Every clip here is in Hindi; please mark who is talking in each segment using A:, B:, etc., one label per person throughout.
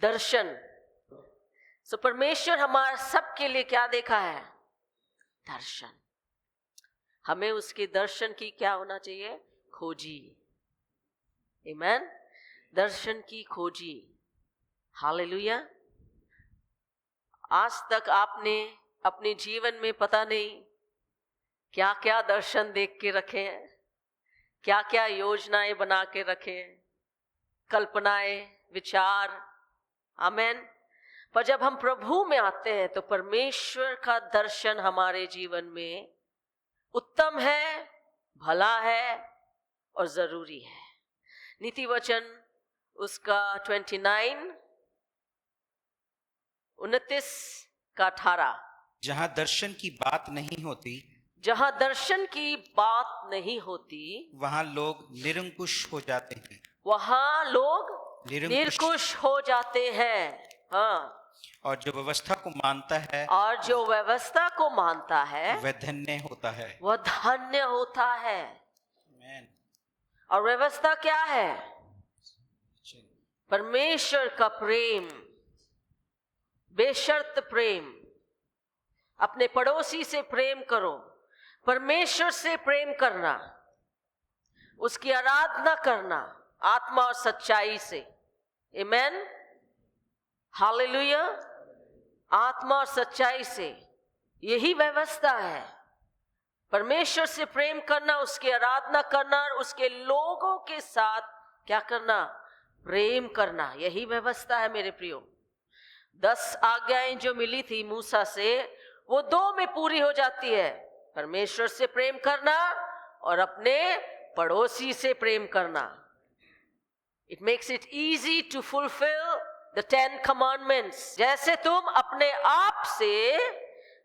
A: दर्शन। सो परमेश्वर हमारा सबके लिए क्या देखा है? दर्शन। हमें उसके दर्शन की क्या होना चाहिए? खोजी। आमीन। दर्शन की खोजी। हालेलुया। आज तक आपने अपने जीवन में पता नहीं क्या क्या दर्शन देख के रखे हैं, क्या क्या योजनाएं बना के रखे हैं, कल्पनाएं, विचार। आमीन। पर जब हम प्रभु में आते हैं तो परमेश्वर का दर्शन हमारे जीवन में उत्तम है, भला है और जरूरी है। नीति वचन उसका 29 29 का 18।
B: जहाँ दर्शन की बात नहीं होती,
A: जहाँ दर्शन की बात नहीं होती
B: वहाँ लोग निरंकुश हो जाते हैं।
A: वहाँ लोग
B: निरंकुश
A: निर्कुश हो जाते हैं। हाँ।
B: और जो व्यवस्था को मानता है,
A: और जो व्यवस्था को मानता है
B: वह धन्य होता है।
A: वह धन्य होता है।
B: आमीन।
A: और व्यवस्था क्या है? परमेश्वर का प्रेम, बेशर्त प्रेम। अपने पड़ोसी से प्रेम करो, परमेश्वर से प्रेम करना, उसकी आराधना करना आत्मा और सच्चाई से। आमीन। हालेलुया। आत्मा और सच्चाई से, यही व्यवस्था है। परमेश्वर से प्रेम करना, उसकी आराधना करना और उसके लोगों के साथ क्या करना? प्रेम करना। यही व्यवस्था है मेरे प्रियो। 10 आज्ञाएं जो मिली थी मूसा से, वो 2 में पूरी हो जाती है। परमेश्वर से प्रेम करना और अपने पड़ोसी से प्रेम करना। It makes it easy to fulfill the 10 commandments। जैसे तुम अपने आप से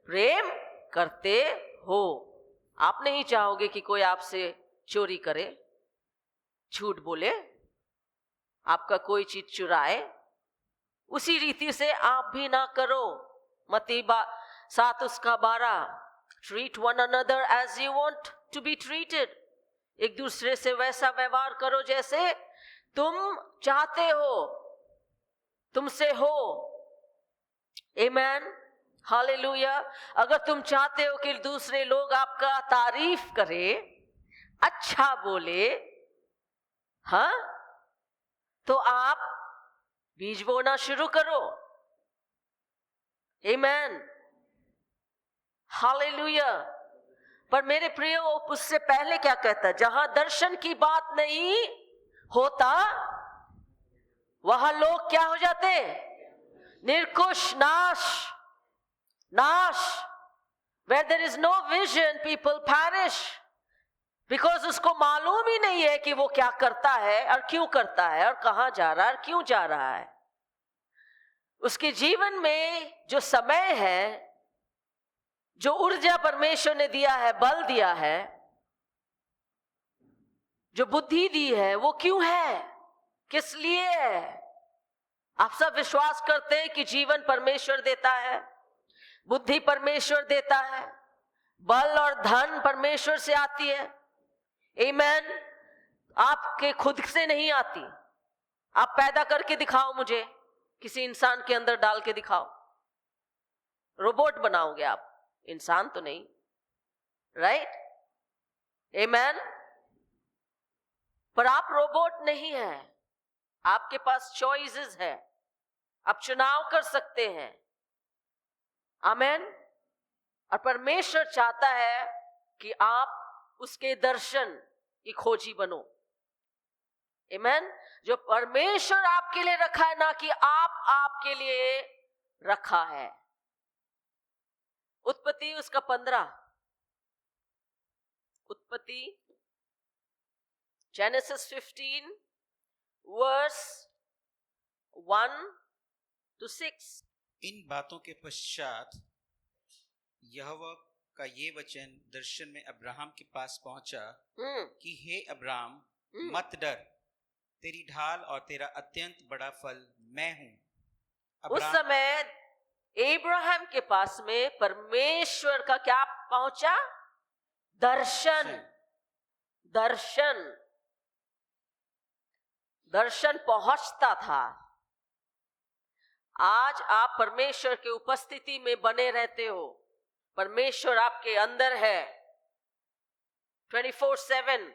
A: प्रेम करते हो। आप नहीं चाहोगे कि कोई आपसे चोरी करे, झूठ बोले, आपका कोई चीज चुराए। उसी रीति से आप भी ना करो। मत्ती 7 उसका 12। Treat one another as you want to be treated। एक दूसरे से वैसा व्यवहार करो जैसे तुम चाहते हो तुमसे हो। आमीन। हालेलुया। अगर तुम चाहते हो कि दूसरे लोग आपका तारीफ करें, अच्छा बोले, हाँ, तो आप बीज बोना शुरू करो। आमीन। हालेलुया। पर मेरे प्रियो, उससे पहले क्या कहता है? जहां दर्शन की बात नहीं होता वहां लोग क्या हो जाते? निर्कुश, नाश, नाश। Where there is no vision, people perish। Because उसको मालूम ही नहीं है कि वो क्या करता है और क्यों करता है और कहां जा रहा है और क्यों जा रहा है। उसके जीवन में जो समय है, जो ऊर्जा परमेश्वर ने दिया है, बल दिया है, जो बुद्धि दी है, वो क्यों है, किस लिए है? आप सब विश्वास करते हैं कि जीवन परमेश्वर देता है, बुद्धि परमेश्वर देता है, बल और धन परमेश्वर से आती है। आमीन। आपके खुद से नहीं आती। आप पैदा करके दिखाओ, मुझे किसी इंसान के अंदर डाल के दिखाओ, रोबोट बनाओगे आप, इंसान तो नहीं। राइट? आमीन। पर आप रोबोट नहीं है, आपके पास चॉइसेस है, आप चुनाव कर सकते हैं। आमीन। और परमेश्वर चाहता है कि आप उसके दर्शन की खोजी बनो। आमीन। जो परमेश्वर आपके लिए रखा है, ना कि आप आपके लिए रखा है। उत्पत्ति उसका 15, उत्पत्ति Genesis 15 verse 1 to 6।
B: इन बातों के पश्चात यहोवा का ये वचन दर्शन में अब्राहम के पास पहुंचा कि हे अब्राहम, मत डर, तेरी ढाल और तेरा अत्यंत बड़ा फल मैं हूं।
A: उस समय अब्राहम के पास में परमेश्वर का क्या पहुंचा? दर्शन। दर्शन, दर्शन पहुंचता था। आज आप परमेश्वर के उपस्थिति में बने रहते हो, परमेश्वर आपके अंदर है 24/7।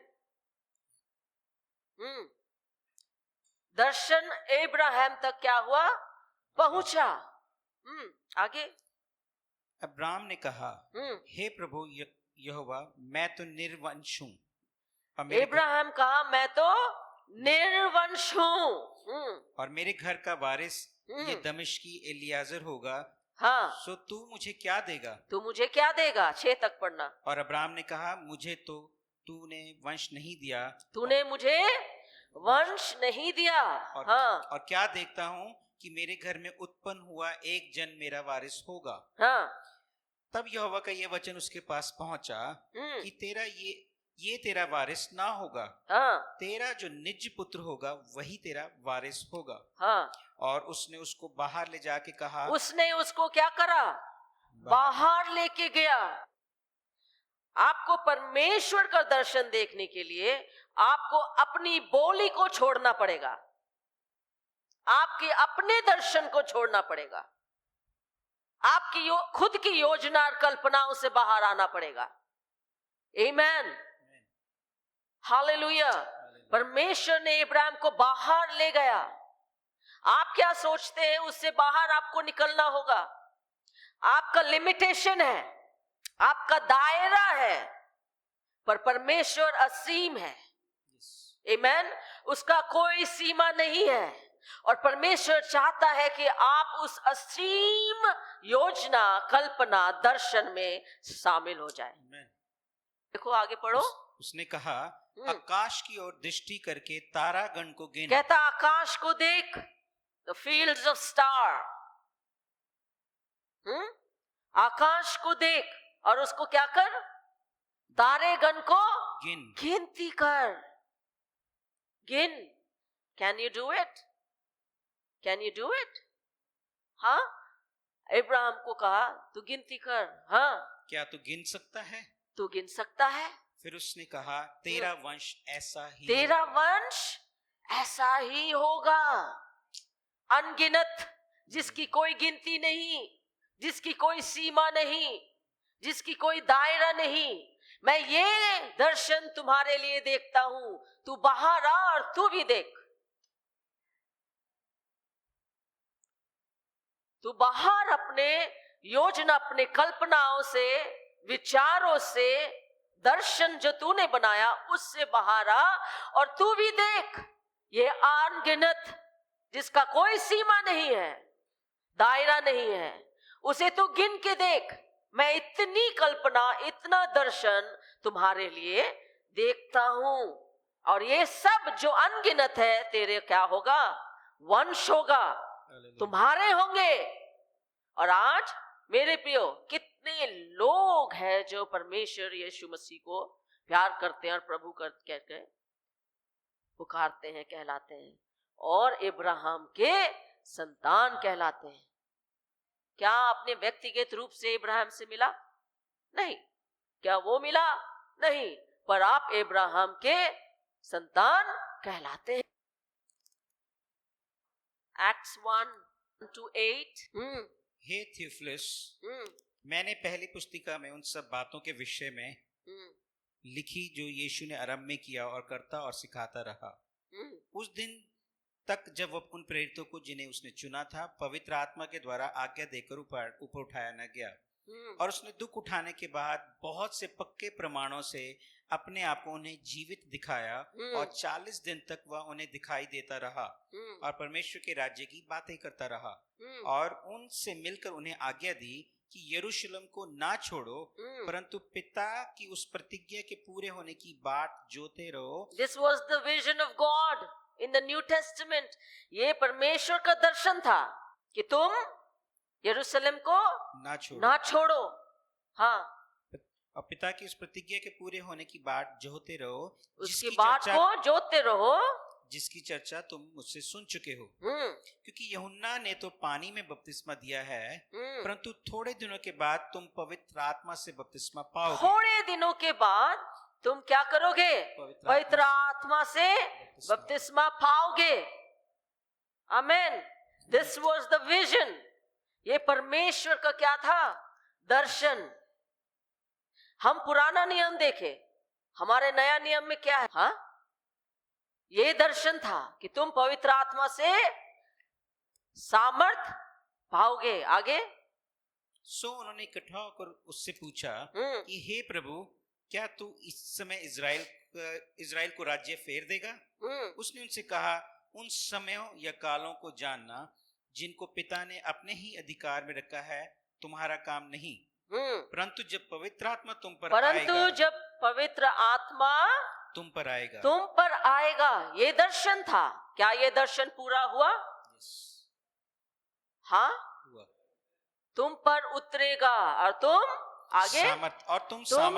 A: दर्शन अब्राहम तक क्या हुआ? पहुंचा। आगे
B: अब्राम ने कहा, हे प्रभु यहोवा, मैं तो निर्वंश हूँ और
A: अब्राहम कहा मैं तो निर्वंश हूँ
B: और मेरे घर का वारिस ये दमिश्की एलियाजर होगा।
A: हाँ,
B: सो तू मुझे क्या देगा?
A: तू मुझे क्या देगा? 6 तक पढ़ना।
B: और अब्राम ने कहा, मुझे तो तूने वंश नहीं दिया।
A: तूने मुझे वंश नहीं दिया।
B: और क्या देखता हूँ कि मेरे घर में उत्पन्न हुआ एक जन मेरा वारिस होगा। तब यहोवा का ये वचन उसके पास पहुंचा कि तेरा ये तेरा वारिस ना होगा, तेरा जो निज पुत्र होगा वही तेरा वारिस होगा। और उसने उसको बाहर ले जाके कहा,
A: उसने उसको क्या करा? बाहर लेके गया। आपको परमेश्वर का दर्शन देखने के लिए आपको अपनी बोली को छोड़ना पड़ेगा, आपके अपने दर्शन को छोड़ना पड़ेगा, आपकी खुद की योजना और कल्पनाओं से बाहर आना पड़ेगा। आमीन, हालेलुया। परमेश्वर ने इब्राहिम को बाहर ले गया। आप क्या सोचते हैं? उससे बाहर आपको निकलना होगा। आपका लिमिटेशन है, आपका दायरा है, पर परमेश्वर असीम है। आमीन, उसका कोई सीमा नहीं है और परमेश्वर चाहता है कि आप उस असीम योजना, कल्पना, दर्शन में शामिल हो जाए। देखो आगे पढ़ो।
B: उसने कहा, आकाश की ओर दृष्टि करके तारागण को गिन।
A: कहता आकाश को देख, द फील्ड्स ऑफ स्टार। आकाश को देख और उसको क्या कर? तारेगण को गिनती कर। गिन। Can you do it? Can you do it? हाँ, अब्राहम को कहा तू गिनती कर। हाँ,
B: क्या तू गिन सकता है?
A: तू गिन सकता है?
B: फिर उसने कहा, तेरा वंश ऐसा ही
A: तेरा वंश ऐसा ही होगा। अनगिनत, जिसकी कोई गिनती नहीं, जिसकी कोई सीमा नहीं, जिसकी कोई दायरा नहीं। मैं ये दर्शन तुम्हारे लिए देखता हूं, तू बाहर आ और तू भी देख। तू बाहर अपने योजना, अपने कल्पनाओं से, विचारों से, दर्शन जो तूने बनाया उससे बाहर आ और तू भी देख। ये अनगिनत, जिसका कोई सीमा नहीं है, दायरा नहीं है, उसे तू गिन के देख। मैं इतनी कल्पना, इतना दर्शन तुम्हारे लिए देखता हूं और ये सब जो अनगिनत है तेरे क्या होगा? वंश होगा, तुम्हारे होंगे। और आज मेरे प्रियो, कितने लोग हैं जो परमेश्वर यीशु मसीह को प्यार करते हैं और प्रभु कहकर पुकारते हैं, कहलाते हैं और इब्राहिम के संतान कहलाते हैं। क्या आपने व्यक्तिगत रूप से इब्राहिम से मिला? नहीं। क्या वो मिला? नहीं, पर आप इब्राहिम के संतान कहलाते हैं। Acts 1-8।
B: हे थियोफिलस, मैंने पहली पुस्तिका में उन सब बातों के विषय में लिखी जो यीशु ने आरंभ में किया और करता और सिखाता रहा। उस दिन तक जब वह उन प्रेरितों को जिन्हें उसने चुना था पवित्र आत्मा के द्वारा आज्ञा देकर ऊपर उठाया न गया। और उसने दुख उठाने के बाद बहुत से पक्के प्रमाणों से अपने आप को उन्हें जीवित दिखाया और 40 दिन तक वह उन्हें दिखाई देता रहा और परमेश्वर के राज्य की बातें करता रहा और उनसे मिलकर उन्हें आज्ञा दी कि यरूशलेम को ना छोड़ो, परंतु पिता की उस प्रतिज्ञा के पूरे होने की बाट जोते रहो।
A: This was the vision of God in the New Testament। ये परमेश्वर का दर्शन था कि तुम यरूशलेम को ना छोड़ो। हाँ,
B: और पिता की उस प्रतिज्ञा के पूरे होने की बाट जोते रहो,
A: उसकी बात को जोते रहो
B: जिसकी चर्चा तुम मुझसे सुन चुके हो। क्योंकि यूहन्ना ने तो पानी में बपतिस्मा दिया है, परंतु थोड़े दिनों के बाद तुम पवित्र आत्मा से बपतिस्मा पाओगे।
A: थोड़े दिनों के बाद तुम क्या करोगे? पवित्र आत्मा से बपतिस्मा पाओगे। Amen. This was the vision. ये परमेश्वर का क्या था? दर्शन. हम पुराना नियम देखे, हमारे नया नियम में क्या है? हाँ, ये दर्शन था कि तुम पवित्र आत्मा से सामर्थ पाओगे. आगे
B: सो उन्होंने इकट्ठा होकर उससे पूछा कि हे प्रभु, क्या तू इस समय इज़राइल को राज्य फेर देगा? उसने उनसे कहा, उन समयों या कालों को जानना जिनको पिता ने अपने ही अधिकार में रखा है तुम्हारा काम नहीं, परंतु जब पवित्र आत्मा तुम पर आएगा. ये दर्शन था. क्या ये दर्शन पूरा हुआ?
A: हाँ,
B: हुआ.
A: तुम पर उतरेगा और तुम आगे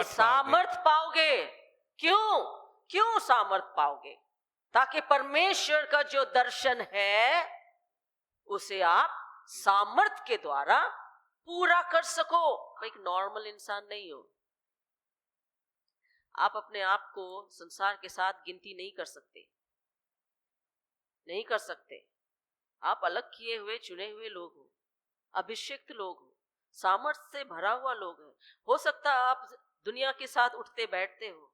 A: सामर्थ पाओगे. क्यों सामर्थ पाओगे? ताकि परमेश्वर का जो दर्शन है उसे आप सामर्थ के द्वारा पूरा कर सको. एक नॉर्मल इंसान नहीं हो. आप अपने आप को संसार के साथ गिनती नहीं कर सकते. आप अलग किए हुए चुने हुए लोग हो, अभिषिक्त लोग हो, सामर्थ्य से भरा हुआ लोग हैं. हो सकता है आप दुनिया के साथ उठते बैठते हो,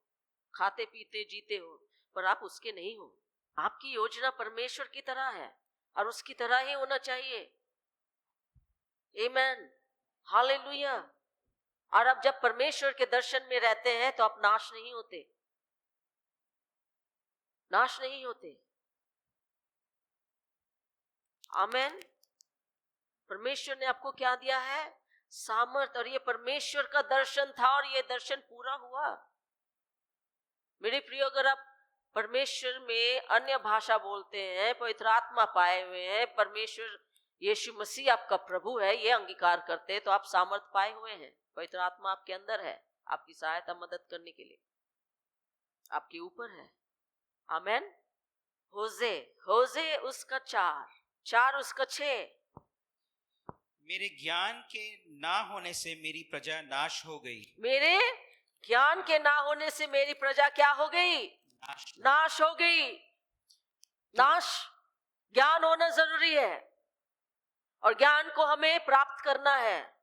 A: खाते पीते जीते हो, पर आप उसके नहीं हो. आपकी योजना परमेश्वर की तरह है और उसकी तरह ही होना चाहिए. आमेन, हालेलुया. और अब जब परमेश्वर के दर्शन में रहते हैं तो आप नाश नहीं होते. आमेन. परमेश्वर ने आपको क्या दिया है? सामर्थ. और ये परमेश्वर का दर्शन था और ये दर्शन पूरा हुआ. मेरे प्रिय, अगर आप परमेश्वर में अन्य भाषा बोलते हैं, पवित्र आत्मा पाए हुए हैं, परमेश्वर यीशु मसीह आपका प्रभु है, ये अंगीकार करते हैं, तो आप सामर्थ पाए हुए हैं. पवित्र आत्मा आपके अंदर है, आपकी सहायता मदद करने के लिए आपके ऊपर है. आमेन. होजे उसका 4 उसका 6.
B: मेरे ज्ञान के ना होने से मेरी प्रजा नाश हो गई.
A: मेरे ज्ञान के ना होने से मेरी प्रजा क्या हो गई? नाश हो गई. ज्ञान होना जरूरी है और ज्ञान को हमें प्राप्त करना है.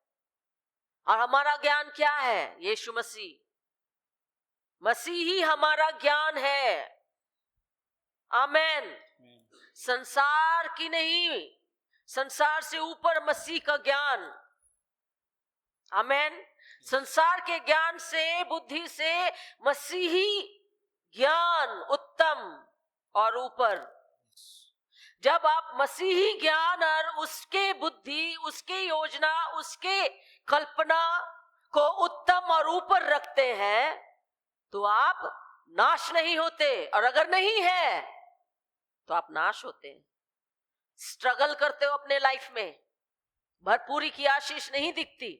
A: और हमारा ज्ञान क्या है? यीशु मसीह ही हमारा ज्ञान है. आमेन. संसार की नहीं, संसार से ऊपर मसीह का ज्ञान. आमेन. संसार के ज्ञान से, बुद्धि से मसीही ज्ञान उत्तम और ऊपर. जब आप मसीही ज्ञान और उसके बुद्धि, उसके योजना, उसके कल्पना को उत्तम और ऊपर रखते हैं तो आप नाश नहीं होते. और अगर नहीं है तो आप नाश होते हैं. स्ट्रगल करते हो अपने लाइफ में, भरपूरी की आशीष नहीं दिखती.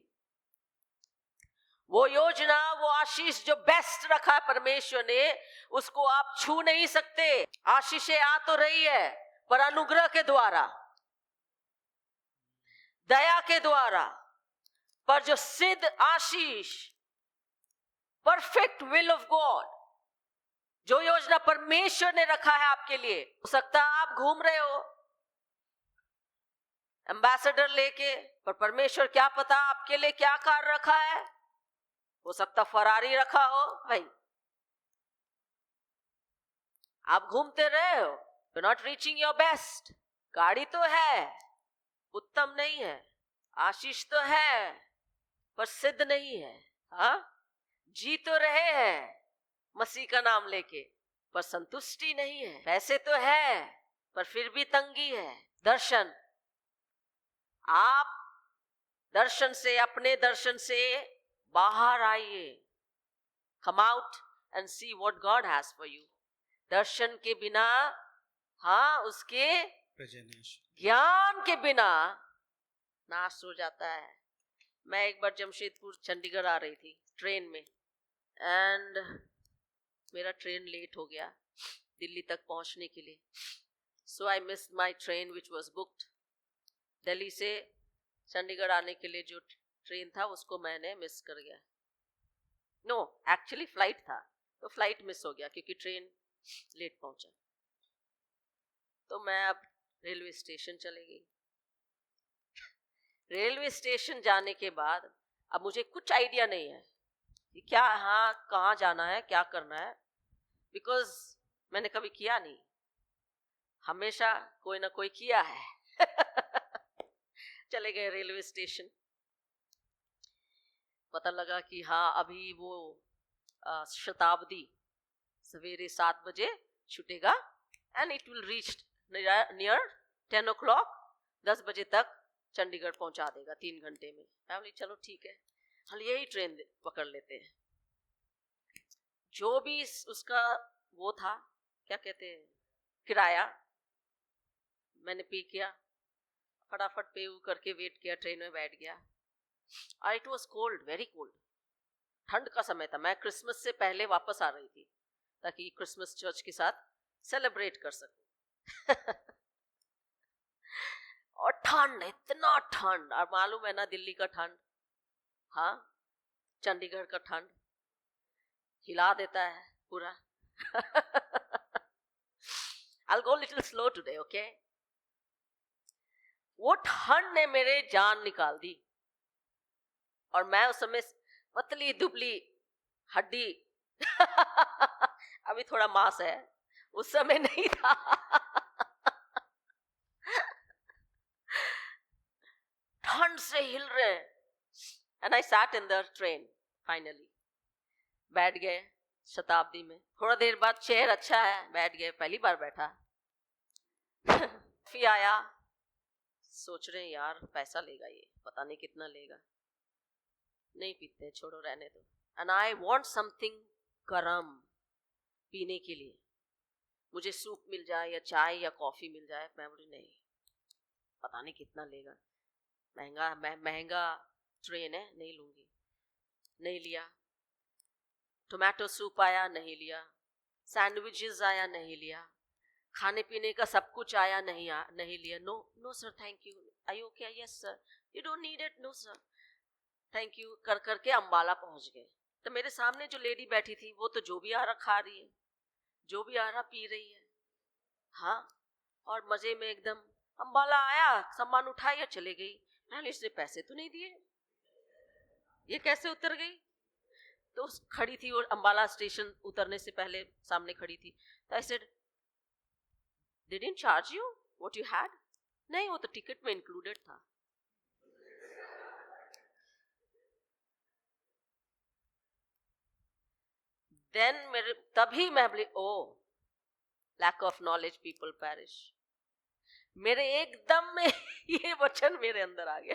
A: वो योजना, वो आशीष जो बेस्ट रखा है परमेश्वर ने, उसको आप छू नहीं सकते. आशीषें आ तो रही है पर अनुग्रह के द्वारा, दया के द्वारा. पर जो सिद्ध आशीष, परफेक्ट विल ऑफ गॉड, जो योजना परमेश्वर ने रखा है आपके लिए, हो सकता है आप घूम रहे हो एम्बेसडर लेके, पर परमेश्वर क्या पता आपके लिए क्या कार रखा है. हो सकता फरारी रखा हो. भाई, आप घूमते रहे हो, you not reaching your best. गाड़ी तो है, उत्तम नहीं है. आशीष तो है पर सिद्ध नहीं है. हाँ, जी तो रहे हैं मसीह का नाम लेके, पर संतुष्टि नहीं है. पैसे तो है पर फिर भी तंगी है. दर्शन, आप दर्शन से, अपने दर्शन से बाहर आइए. Come out and see what God has for you. दर्शन के बिना, हाँ, उसके ज्ञान के बिना नाश हो जाता है. मैं एक बार जमशेदपुर चंडीगढ़ आ रही थी ट्रेन में, एंड मेरा ट्रेन लेट हो गया दिल्ली तक पहुंचने के लिए. So I missed my train which was booked. Delhi से चंडीगढ़ आने के लिए जो ट्रेन था उसको मैंने मिस कर गया. नो, एक्चुअली फ्लाइट था, तो फ्लाइट मिस हो गया क्योंकि ट्रेन लेट पहुंचा. तो मैं अब रेलवे स्टेशन चले गई. रेलवे स्टेशन जाने के बाद अब मुझे कुछ आइडिया नहीं है कि क्या, हाँ, कहाँ जाना है, क्या करना है, बिकॉज मैंने कभी किया नहीं, हमेशा कोई ना कोई किया है। चले गए रेलवे स्टेशन, पता लगा कि हाँ अभी वो शताब्दी सवेरे 7 बजे छूटेगा and it will reach near 10 o'clock, 10 बजे तक चंडीगढ़ पहुंचा देगा 3 घंटे में। मैं बोली चलो ठीक है, हम यही ट्रेन पकड़ लेते हैं। जो भी उसका वो था, क्या कहते हैं, किराया, मैंने पे किया, फटाफट पे करके वेट किया, ट्रेन में बैठ गया। It was cold, very cold, ठंड का समय था। मैं क्रिसमस से पहले वापस आ रही थी ताकि क्रिसमस चर्च के साथ सेलिब्रेट कर सकूं। और ठंड, इतना ठंड, और मालूम है ना दिल्ली का ठंड, हाँ, चंडीगढ़ का ठंड हिला देता है पूरा। I'll go little slow today, okay? वो ठंड ने मेरे जान निकाल दी, और मैं उस समय पतली दुबली हड्डी, अभी थोड़ा मांस है, उस समय नहीं था। ठंड से हिल रहे, and I sat in the train, finally बैठ गए शताब्दी में। थोड़ा देर बाद चेयर अच्छा है, बैठ गए, पहली बार बैठा। फिर आया, सोच रहे यार पैसा लेगा ये, पता नहीं कितना लेगा, नहीं पीते, छोड़ो रहने दो। एंड आई वांट समथिंग गरम पीने के लिए, मुझे सूप मिल जाए या चाय या कॉफी मिल जाए। मैं बोली नहीं, पता नहीं कितना लेगा, महंगा ट्रेन है, नहीं लूंगी। नहीं लिया। टोमेटो सूप आया, नहीं लिया। सैंडविचेस आया, नहीं लिया। खाने पीने का सब कुछ आया, नहीं लिया। No sir, thank you. I okay? Yes sir. You don't need it? No sir, thank you. कर करके अंबाला पहुंच गए। तो मेरे सामने जो लेडी बैठी थी वो तो जो भी आ रहा खा रही है, जो भी आ रहा पी रही है, हाँ, और मजे में एकदम। अंबाला आया, सामान उठाया, चले गई। मैंने इसने पैसे तो नहीं दिए, ये कैसे उतर गई? तो खड़ी थी और अंबाला स्टेशन उतरने से पहले सामने खड़ी थी। तो I said, they didn't charge you what you had? नहीं, वो तो टिकट में इंक्लूडेड था। देन तभी मैं बोली, oh lack of knowledge people perish. मेरे एकदम में ये वचन मेरे अंदर आ गया,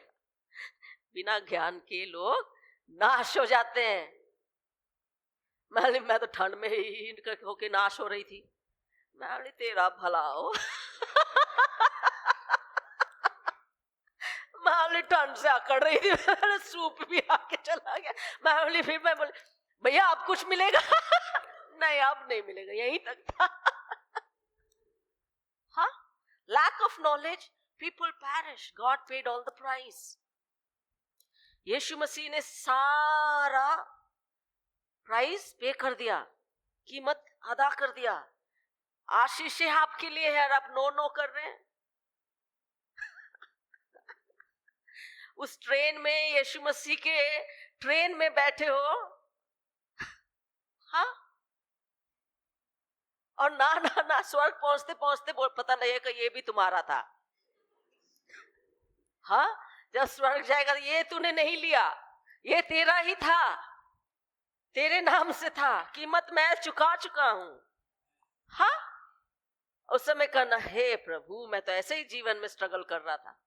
A: बिना ज्ञान के लोग नाश हो जाते हैं। मैं तो ठंड में ही होके नाश हो रही थी। मैं बोली तेरा भला हो। मैं बोली ठंड से अकड़ रही थी, सूप भी आके चला गया। मैं बोली भैया अब कुछ मिलेगा? नहीं, अब नहीं मिलेगा, यहीं तक था। हाँ, lack of knowledge people perish, God paid all the price। यीशु मसीह ने सारा प्राइस पे कर दिया, कीमत अदा कर दिया। आशीषें आपके लिए है और आप नो कर रहे हैं। उस ट्रेन में, यीशु मसीह के ट्रेन में बैठे हो, हाँ, और ना स्वर्ग पहुंचते पहुंचते पता लगेगा ये भी तुम्हारा था। हाँ, जब स्वर्ग जाएगा ये तूने नहीं लिया, ये तेरा ही था, तेरे नाम से था, कीमत मैं चुका हूं। हाँ, उस समय कहना, हे प्रभु मैं तो ऐसे ही जीवन में स्ट्रगल कर रहा था।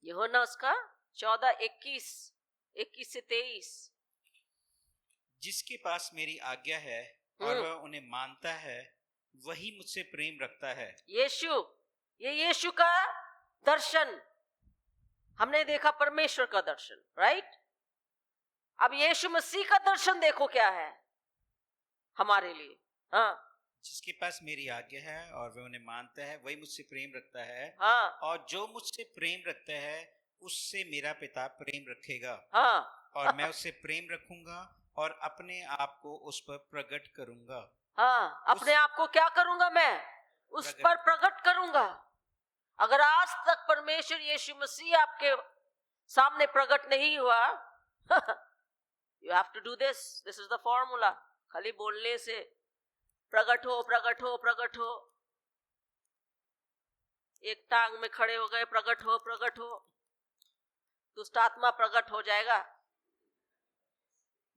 A: यूहन्ना उसका 14:21 से 23।
B: जिसके पास मेरी आज्ञा है और वह उन्हें मानता है, वही मुझसे प्रेम रखता है। ये यीशु का दर्शन हमने देखा, परमेश्वर का दर्शन, राइट? अब यीशु मसीह का दर्शन देखो क्या है हमारे लिए। हाँ, जिसके पास मेरी आज्ञा है और वह उन्हें मानता है, वही मुझसे प्रेम रखता है।
A: हाँ,
B: और जो मुझसे प्रेम रखता है उससे मेरा पिता प्रेम रखेगा।
A: हाँ,
B: और मैं उससे प्रेम रखूंगा और अपने आप को उस पर प्रकट करूंगा।
A: हाँ, अपने आप को क्या करूंगा? मैं उस पर प्रकट करूंगा। अगर आज तक परमेश्वर यीशु मसीह आपके सामने प्रकट नहीं हुआ, you have to do this is the formula. खाली बोलने से प्रकट हो प्रकट हो प्रकट हो, एक टांग में खड़े हो गए प्रकट हो प्रकट हो, दुष्ट आत्मा प्रकट हो जाएगा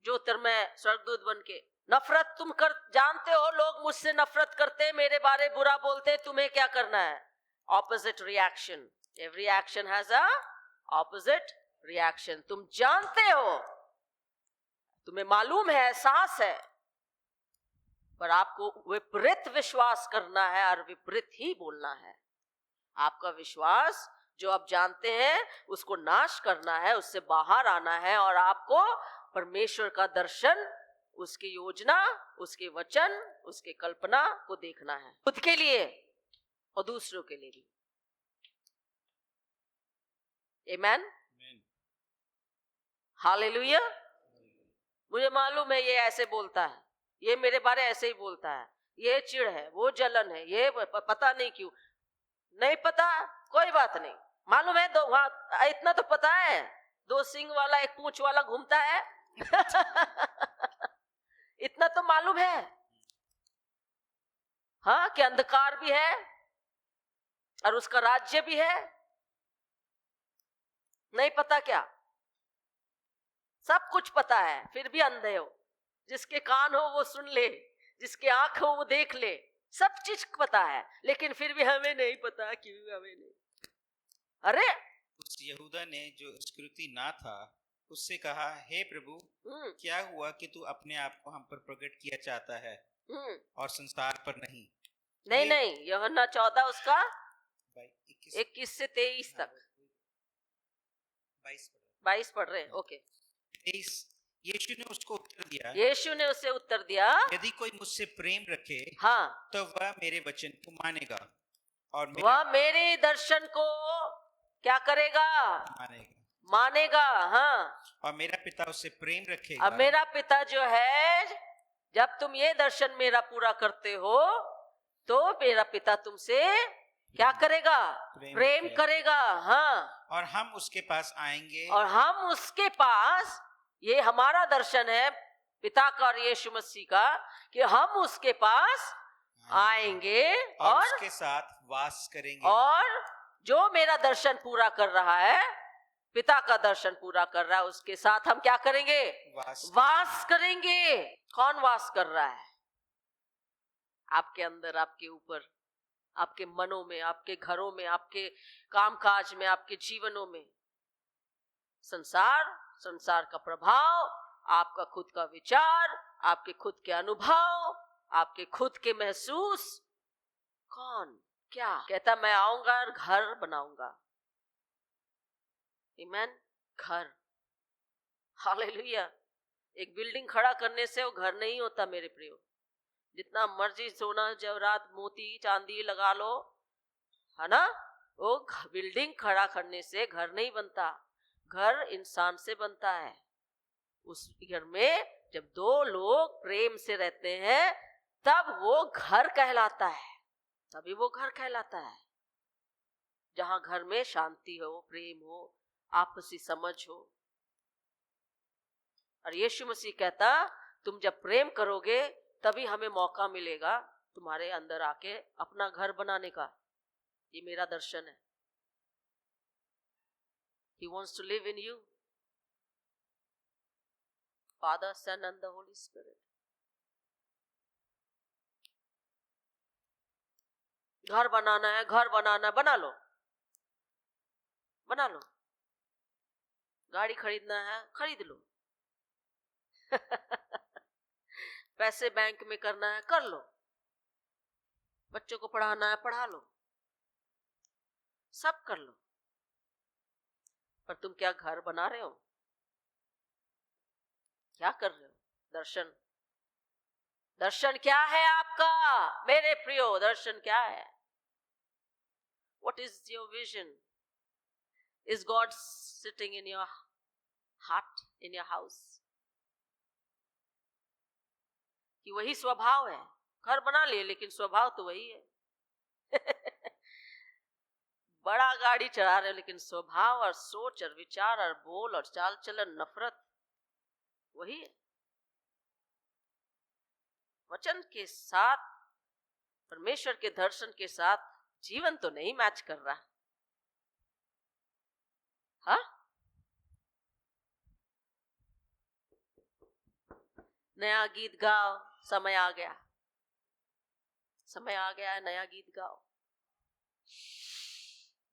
A: ज्योतिर्मय स्वर्गदूत बन के। नफरत तुम कर जानते हो, लोग मुझसे नफरत करते, मेरे बारे बुरा बोलते, तुम्हें क्या करना है? Opposite reaction. Every action has a opposite reaction. तुम जानते हो, तुम्हें मालूम है, एहसास है, पर आपको विपरीत विश्वास करना है और विपरीत ही बोलना है। आपका विश्वास जो आप जानते हैं उसको नाश करना है, उससे बाहर आना है और आपको परमेश्वर का दर्शन, उसकी योजना, उसके वचन, उसके कल्पना को देखना है, खुद के लिए और दूसरों के लिए भी। आमेन, हालेलुया। मुझे मालूम है ये ऐसे बोलता है, ये मेरे बारे ऐसे ही बोलता है, ये चिढ़ है, वो जलन है, ये पता नहीं क्यों। नहीं पता, कोई बात नहीं। मालूम है दो, वहां इतना तो पता है, 2 सींग वाला 1 पूंछ वाला घूमता है। इतना तो मालूम है, हाँ, कि अंधकार भी है और उसका राज्य भी है। नहीं पता क्या? सब कुछ पता है, फिर भी अंधे हो। जिसके कान हो वो सुन ले, जिसके आंख हो वो देख ले, सब चीज पता है, लेकिन फिर भी हमें नहीं पता, क्यों हमें नहीं। अरे
B: उस यहूदा ने जो इस्करियोती ना था, उससे कहा, हे प्रभु, क्या हुआ कि तू अपने आप को हम पर प्रकट किया चाहता है और संसार पर नहीं?
A: नहीं, यूहन्ना 14 उसका 21 से 23 तक, 22 पढ़ रहे हैं। ओके।
B: 23। यीशु ने उसको उत्तर दिया,
A: यीशु ने उसे उत्तर दिया,
B: यदि कोई मुझसे प्रेम रखे,
A: हाँ,
B: तो वह मेरे वचन को मानेगा और
A: वह मेरे दर्शन को क्या करेगा? मानेगा। हाँ,
B: और मेरा पिता उससे प्रेम रखेगा।
A: अब मेरा पिता जो है, जब तुम ये दर्शन मेरा पूरा करते हो तो मेरा पिता तुमसे क्या करेगा? प्रेम करेगा। हाँ,
B: और हम उसके पास आएंगे,
A: और हम उसके पास, ये हमारा दर्शन है पिता का और यीशु मसीह का, कि हम उसके पास आएंगे और
B: उसके साथ वास करेंगे।
A: और जो मेरा दर्शन पूरा कर रहा है, पिता का दर्शन पूरा कर रहा है, उसके साथ हम क्या करेंगे? वास करेंगे। कौन वास कर रहा है? आपके अंदर, आपके ऊपर, आपके मनों में, आपके घरों में, आपके कामकाज में, आपके जीवनों में। संसार का प्रभाव, आपका खुद का विचार, आपके खुद के अनुभव, आपके खुद के महसूस। कौन क्या कहता? मैं आऊंगा और घर बनाऊंगा। आमीन। घर, हालेलुया। एक बिल्डिंग खड़ा करने से वो घर नहीं होता मेरे प्रियो। जितना मर्जी सोना जवाहरात मोती चांदी लगा लो, है ना, वो बिल्डिंग खड़ा करने से घर नहीं बनता। घर इंसान से बनता है। उस घर में जब 2 लोग प्रेम से रहते हैं तब वो घर कहलाता है, तभी वो घर कहलाता है। जहां घर में शांति हो, प्रेम हो, आपसी समझ हो। और यीशु मसीह कहता, तुम जब प्रेम करोगे तभी हमें मौका मिलेगा तुम्हारे अंदर आके अपना घर बनाने का। ये मेरा दर्शन है। He wants to live in you. Father, Son and the Holy Spirit. घर बनाना है, घर बनाना है, बना लो, बना लो। गाड़ी खरीदना है, खरीद लो। पैसे बैंक में करना है, कर लो। बच्चों को पढ़ाना है, पढ़ा लो, सब कर लो। पर तुम क्या घर बना रहे हो? क्या कर रहे हो? दर्शन, दर्शन क्या है आपका मेरे प्रियो? दर्शन क्या है? What is your vision? Is God sitting in your heart, in your house? कि वही स्वभाव है? घर बना लिए लेकिन स्वभाव तो वही है। बड़ा गाड़ी चढ़ा रहे हो, लेकिन स्वभाव और सोच और विचार और बोल और चाल चलन नफरत वही है। वचन के साथ, परमेश्वर के दर्शन के साथ जीवन तो नहीं मैच कर रहा। हाँ, नया गीत गाओ, समय आ गया, समय आ गया है, नया गीत गाओ।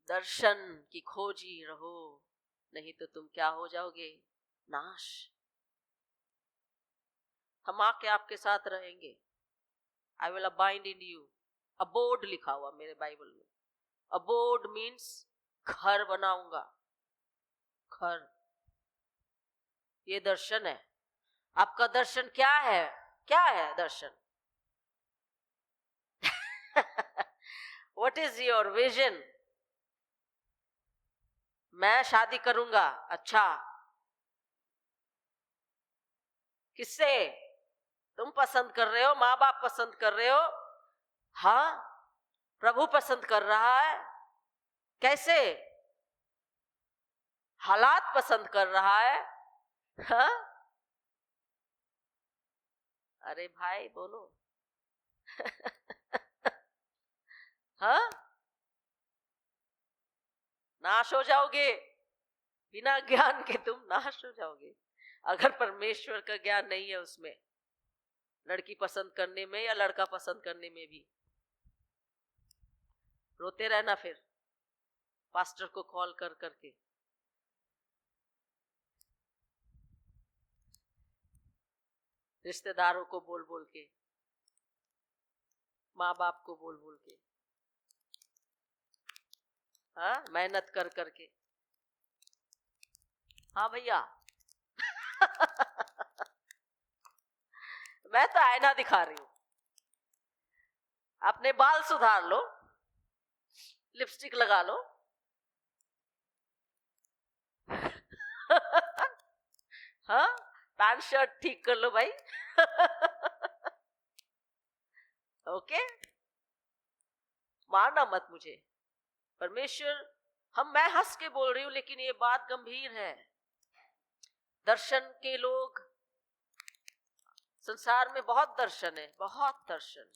A: दर्शन की खोजी रहो, नहीं तो तुम क्या हो जाओगे? नाश। हम आके आपके साथ रहेंगे। I will abide in you. Aboard लिखा हुआ मेरे बाइबल में। अबोर्ड मीन्स घर बनाऊंगा, घर। ये दर्शन है। आपका दर्शन क्या है? क्या है दर्शन? What is your vision? मैं शादी करूंगा। अच्छा, किससे? तुम पसंद कर रहे हो, माँ बाप पसंद कर रहे हो? हाँ, प्रभु पसंद कर रहा है। कैसे? हालात पसंद कर रहा है। हाँ? अरे भाई बोलो। हाँ? नाश हो जाओगे, बिना ज्ञान के तुम नाश हो जाओगे। अगर परमेश्वर का ज्ञान नहीं है उसमें, लड़की पसंद करने में या लड़का पसंद करने में भी, रोते रहना फिर पास्टर को कॉल कर करके। रिश्तेदारों को बोल बोल के, माँ बाप को बोल बोल के, हाँ, मेहनत कर करके। हाँ भैया। मैं तो आईना दिखा रही हूं। अपने बाल सुधार लो, लिपस्टिक लगा लो। हाँ, पैंट शर्ट ठीक कर लो भाई। ओके, मारना मत मुझे। परमेश्वर, मैं हंस के बोल रही हूं, लेकिन ये बात गंभीर है। दर्शन के लोग, संसार में बहुत दर्शन है, बहुत दर्शन,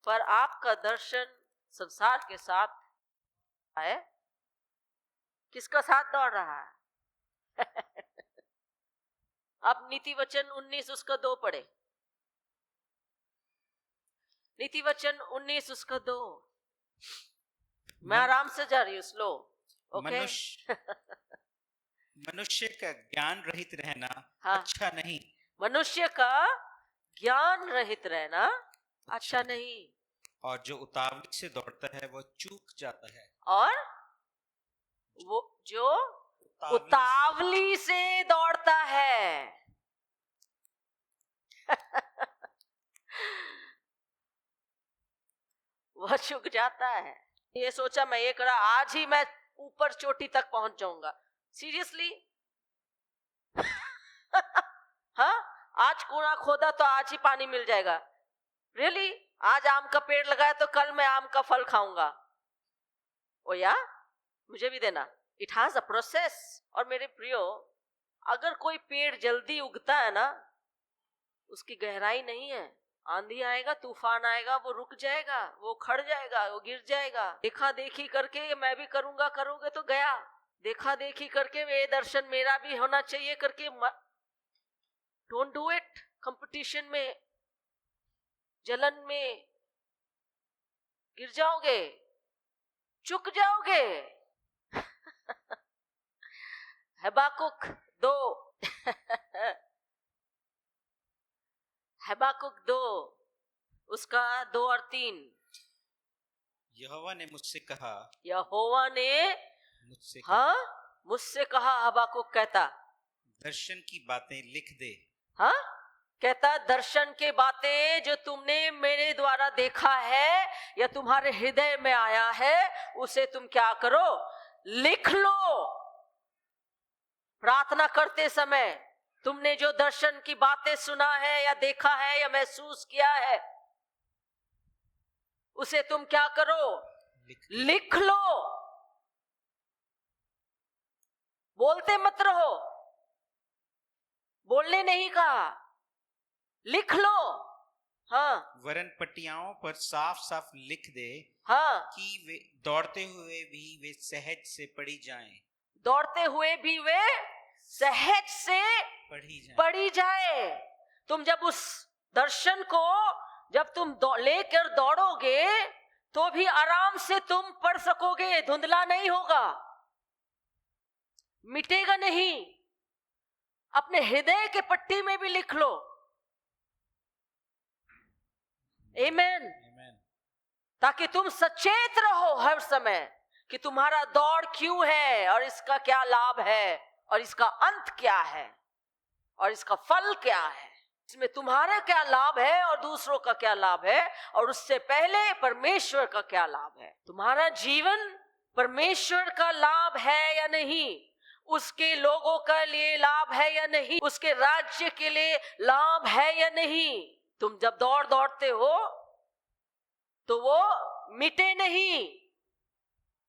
A: पर आपका दर्शन संसार के साथ है। किसका साथ दौड़ रहा है? आप नीति वचन 19 उसका 2 पढ़े। नीति वचन 19 उसका 2। मैं आराम से जा रही हूँ, स्लो। ओके।
B: मनुष्य का ज्ञान रहित रहना
A: हाँ,
B: अच्छा नहीं। मनुष्य
A: का ज्ञान रहित रहना अच्छा नहीं।
B: और जो उतावली से दौड़ता है वो चूक जाता है।
A: और वो जो उतावली से दौड़ता है, वह चूक जाता है। ये सोचा मैं ये करा, आज ही मैं ऊपर चोटी तक पहुंच जाऊंगा। सीरियसली? हाँ, आज कुआं खोदा तो आज ही पानी मिल जाएगा। रियली? आज आम का पेड़ लगाया तो कल मैं आम का फल खाऊंगा। ओ या, मुझे भी देना। It has a process. और मेरे प्रियो, अगर कोई पेड़ जल्दी उगता है ना, उसकी गहराई नहीं है। आंधी आएगा, तूफान आएगा, वो रुक जाएगा, वो खड़ जाएगा, वो गिर जाएगा। देखा देखी करके मैं भी करूंगा, करोगे तो गया। देखा देखी करके ये दर्शन मेरा भी होना चाहिए करके डोंट डू इट। कंपटीशन में, जलन में गिर जाओगे, चुक जाओगे। हबाकुक 2 हबाकुक 2 उसका 2 और 3।
B: यहोवा ने मुझसे कहा,
A: यहोवा ने
B: मुझसे कहा,
A: हाँ, मुझसे कहा। हबाकुक कहता,
B: दर्शन की बातें लिख दे।
A: हाँ, कहता दर्शन के बातें जो तुमने मेरे द्वारा देखा है या तुम्हारे हृदय में आया है, उसे तुम क्या करो? लिख लो। प्रार्थना करते समय तुमने जो दर्शन की बातें सुना है या देखा है या महसूस किया है, उसे तुम क्या करो? लिख लो, बोलते मत रहो, बोलने नहीं कहा, लिख लो। हाँ,
B: वरन पट्टियाओं पर साफ साफ लिख दे
A: हाँ,
B: कि वे दौड़ते हुए भी वे सहज से पढ़ी जाएं।
A: दौड़ते हुए भी वे सहज से पढ़ी जाए। तुम जब उस दर्शन को जब तुम लेकर दौड़ोगे तो भी आराम से तुम पढ़ सकोगे, धुंधला नहीं होगा, मिटेगा नहीं। अपने हृदय के पट्टी में भी लिख लो। आमेन। ताकि तुम सचेत रहो हर समय कि तुम्हारा दौड़ क्यों है और इसका क्या लाभ है और इसका अंत क्या है और इसका फल क्या है, इसमें तुम्हारा क्या लाभ है और दूसरों का क्या लाभ है, और उससे पहले परमेश्वर का क्या लाभ है। तुम्हारा जीवन परमेश्वर का लाभ है या नहीं, उसके लोगों का लिए लाभ है या नहीं, उसके राज्य के लिए लाभ है या नहीं। तुम जब दौड़ते हो तो वो मिटे नहीं,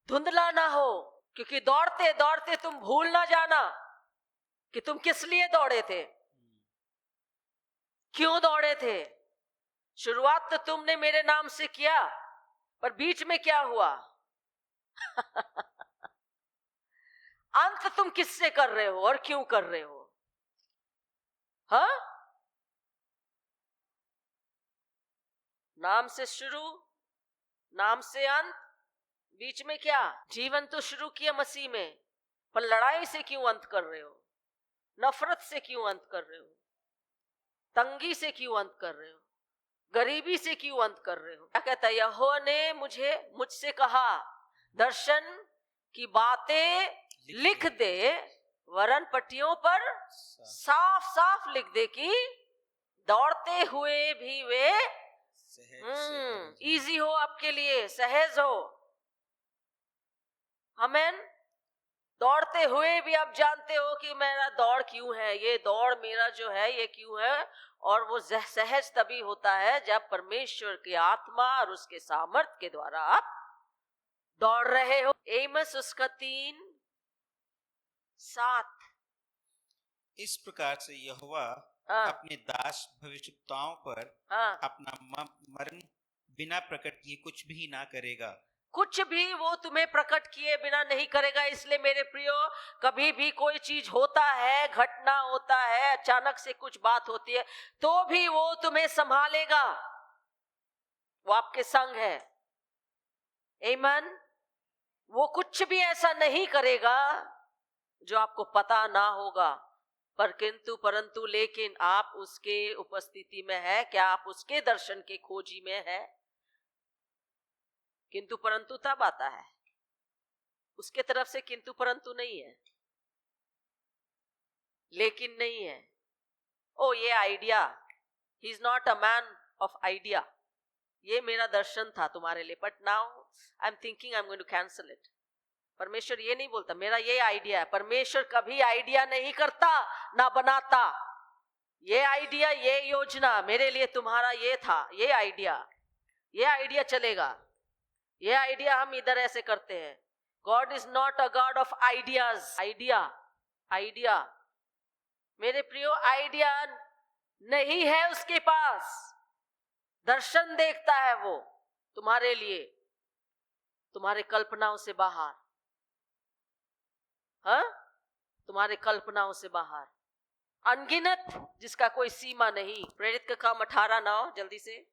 A: धुंधला ना हो, क्योंकि दौड़ते दौड़ते तुम भूल ना जाना कि तुम किस लिए दौड़े थे, क्यों दौड़े थे। शुरुआत तो तुमने मेरे नाम से किया, पर बीच में क्या हुआ अंत तुम किससे कर रहे हो और क्यों कर रहे हो। हाँ, नाम से शुरू, नाम से अंत, बीच में क्या। जीवन तो शुरू किया मसीह में, पर लड़ाई से क्यों अंत कर रहे हो, नफरत से क्यों अंत कर रहे हो, तंगी से क्यों अंत कर रहे हो, गरीबी से क्यों अंत कर रहे हो। क्या कहता है, यहोवा ने मुझसे कहा दर्शन की बातें लिख दे, वरन पट्टियों पर साफ साफ लिख दे कि दौड़ते हुए भी वे इजी हो, आपके लिए सहज हो। आमेन। दौड़ते हुए भी आप जानते हो कि मेरा दौड़ क्यों है, ये दौड़ मेरा जो है ये क्यों है, और वो सहज तभी होता है जब परमेश्वर की आत्मा और उसके सामर्थ के द्वारा आप दौड़ रहे हो। एमस उसका 3:7।
B: इस प्रकार से यहोवा अपने दास भविष्यवक्ताओं पर अपना मर्म बिना प्रकट किए कुछ भी ना करेगा।
A: कुछ भी वो तुम्हें प्रकट किए बिना नहीं करेगा। इसलिए मेरे प्रियो, कभी भी कोई चीज होता है, घटना होता है, अचानक से कुछ बात होती है, तो भी वो तुम्हें संभालेगा, वो आपके संग है। आमीन। वो कुछ भी ऐसा नहीं करेगा जो आपको पता ना होगा, पर किंतु परंतु लेकिन आप उसके उपस्थिति में है, क्या आप उसके दर्शन के खोजी में है। किंतु परंतु तब आता है, उसके तरफ से किंतु परंतु नहीं है, लेकिन नहीं है। ओ ये idea, he is not a man of idea. ये मेरा दर्शन था तुम्हारे लिए, but now I am thinking I am going to cancel it. परमेश्वर ये नहीं बोलता मेरा ये आइडिया है। परमेश्वर कभी आइडिया नहीं करता ना बनाता। ये आइडिया, ये योजना मेरे लिए तुम्हारा ये था, ये आइडिया चलेगा, ये आइडिया हम इधर ऐसे करते हैं। God is not a God of ideas. Idea मेरे प्रियो, आइडिया नहीं है उसके पास। दर्शन देखता है वो तुम्हारे लिए, तुम्हारे कल्पनाओं से बाहर। हाँ, तुम्हारे कल्पनाओं से बाहर, अनगिनत, जिसका कोई सीमा नहीं। प्रेरित का काम 18:9, जल्दी से,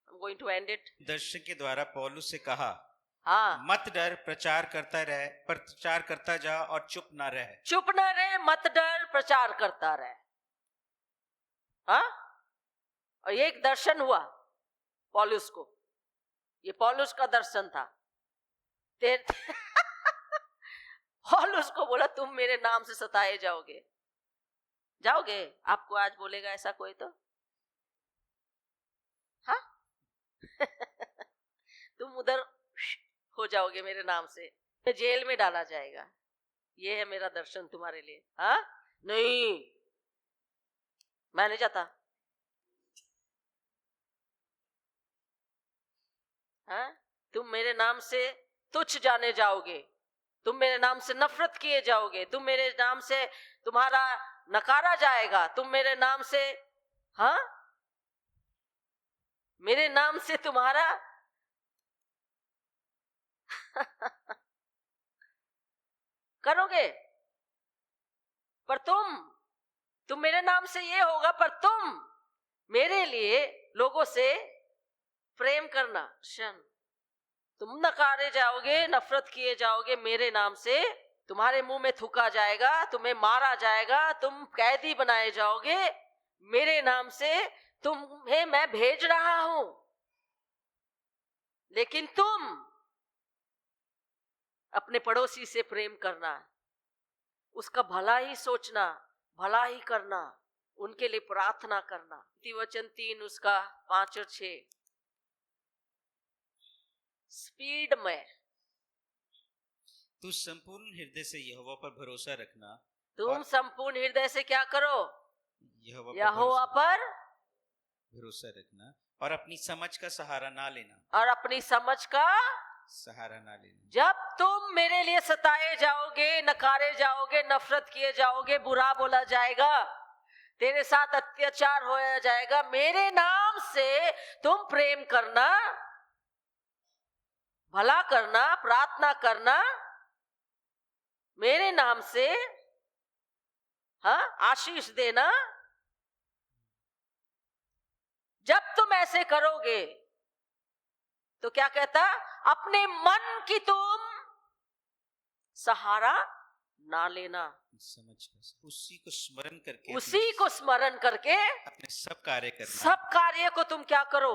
A: I'm going to end it।
B: दर्शन के द्वारा पौलुस से कहा,
A: हाँ,
B: मत डर, प्रचार करता जा और चुप ना रहे,
A: मत डर, प्रचार करता रहे। हाँ, और ये एक दर्शन हुआ पौलुस को, ये पौलुस का दर्शन था। पौलुस को बोला तुम मेरे नाम से सताए जाओगे। आपको आज बोलेगा ऐसा कोई तो, हाँ तुम उधर हो जाओगे मेरे नाम से, जेल में डाला जाएगा। ये है मेरा दर्शन तुम्हारे लिए। हाँ, नहीं, मैं नहीं जाता। हाँ, तुम मेरे नाम से तुच्छ जाने जाओगे, तुम मेरे नाम से नफरत किए जाओगे, तुम मेरे नाम से तुम्हारा नकारा जाएगा, तुम मेरे नाम से, हाँ, मेरे नाम से तुम्हारा करोगे। पर तुम मेरे नाम से ये होगा, पर तुम मेरे लिए लोगों से प्रेम करना। तुम नकारे जाओगे, नफरत किए जाओगे मेरे नाम से, तुम्हारे मुंह में थूका जाएगा, तुम्हें मारा जाएगा, तुम कैदी बनाए जाओगे मेरे नाम से, तुम्हें मैं भेज रहा हूं। लेकिन तुम अपने पड़ोसी से प्रेम करना, उसका भला ही सोचना, भला ही करना, उनके लिए प्रार्थना करना। वचन 3 उसका 5 और 6। स्पीड में
B: तू संपूर्ण हृदय से यहोवा पर भरोसा रखना।
A: तुम संपूर्ण हृदय से क्या करो?
B: यहोवा पर भरोसा रखना और अपनी समझ का सहारा ना लेना।
A: और अपनी समझ का
B: सहारा ना लेना।
A: जब तुम मेरे लिए सताए जाओगे, नकारे जाओगे, नफरत किए जाओगे, बुरा बोला जाएगा, तेरे साथ अत्याचार होया जाएगा, मेरे नाम से तुम प्रेम करना, भला करना, प्रार्थना करना मेरे नाम से, हाँ, आशीष देना। जब तुम ऐसे करोगे तो क्या कहता? अपने मन की तुम सहारा ना लेना,
B: उसी को स्मरण करके,
A: उसी को स्मरण करके
B: अपने सब कार्य करना।
A: सब कार्य को तुम क्या करो?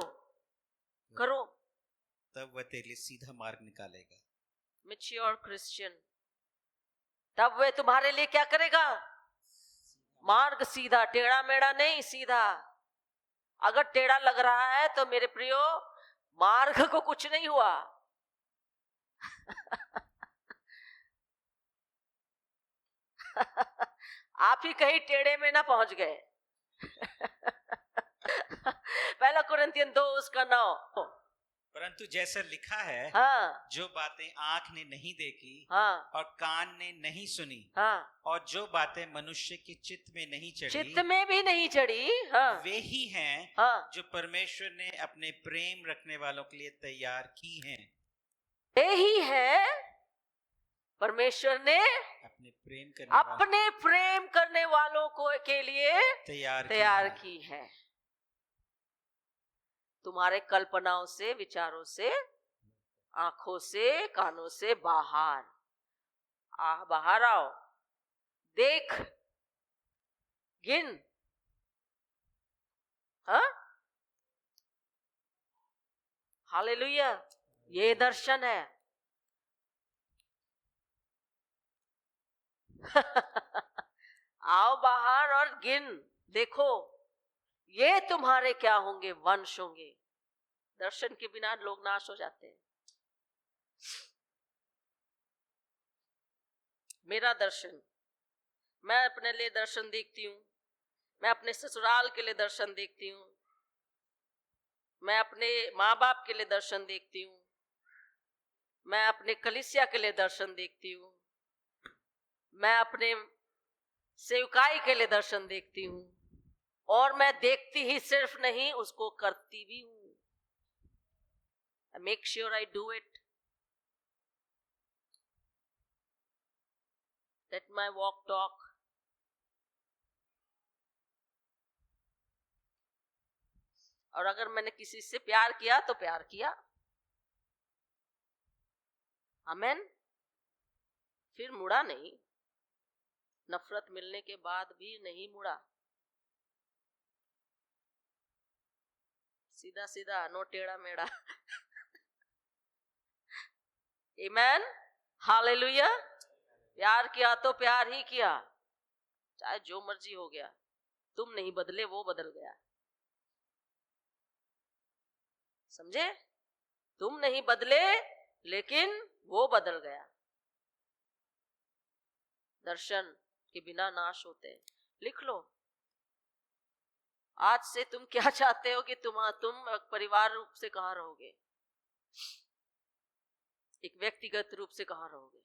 B: तब वह तेरे लिए सीधा मार्ग निकालेगा।
A: मैच्योर क्रिश्चियन, तब वह तुम्हारे लिए क्या करेगा? मार्ग सीधा, टेढ़ा मेढ़ा नहीं, सीधा। अगर टेढ़ा लग रहा है तो मेरे प्रियो, मार्ग को कुछ नहीं हुआ। आप ही कहीं टेढ़े में ना पहुंच गए। पहला कुरिन्थियन 2 उसका 9।
B: परंतु जैसा लिखा है,
A: हाँ,
B: जो बातें आंख ने नहीं देखी,
A: हाँ,
B: और कान ने नहीं सुनी,
A: हाँ,
B: और जो बातें मनुष्य के चित्त में नहीं चढ़ी,
A: चित्त में भी नहीं चढ़ी, हाँ,
B: वे ही हैं,
A: हाँ,
B: जो परमेश्वर ने अपने प्रेम रखने वालों के लिए तैयार की हैं।
A: वे ही है परमेश्वर ने अपने प्रेम करने वालों को के लिए तैयार की है। तुम्हारे कल्पनाओं से, विचारों से, आंखों से, कानों से बाहर आओ, देख, गिन, हाँ, हालेलुया, ये दर्शन है। आओ बाहर और गिन, देखो, ये तुम्हारे क्या होंगे? वंश होंगे। दर्शन के बिना लोग नाश हो जाते हैं। मेरा दर्शन, मैं अपने लिए दर्शन देखती हूँ, मैं अपने ससुराल के लिए दर्शन देखती हूँ, मैं अपने माँ बाप के लिए दर्शन देखती हूँ, मैं अपने कलीसिया के लिए दर्शन देखती हूँ, मैं अपने सेवकाई के लिए दर्शन देखती हूँ, और मैं देखती ही सिर्फ नहीं, उसको करती भी हूँ। I make sure I do it, that my walk talk और अगर मैंने किसी से प्यार किया तो प्यार किया, आमेन, फिर मुड़ा नहीं, नफरत मिलने के बाद भी नहीं मुड़ा, सीधा सीधा, नो टेढ़ा मेढ़ा। आमेन, हालेलुया। प्यार किया तो प्यार ही किया, चाहे जो मर्जी हो गया, तुम नहीं बदले, वो बदल गया। समझे? तुम नहीं बदले, लेकिन वो बदल गया। दर्शन के बिना नाश होते हैं। लिख लो, आज से तुम क्या चाहते हो कि तुम परिवार रूप से कहाँ रहोगे? एक व्यक्तिगत रूप से कहाँ रहोगे?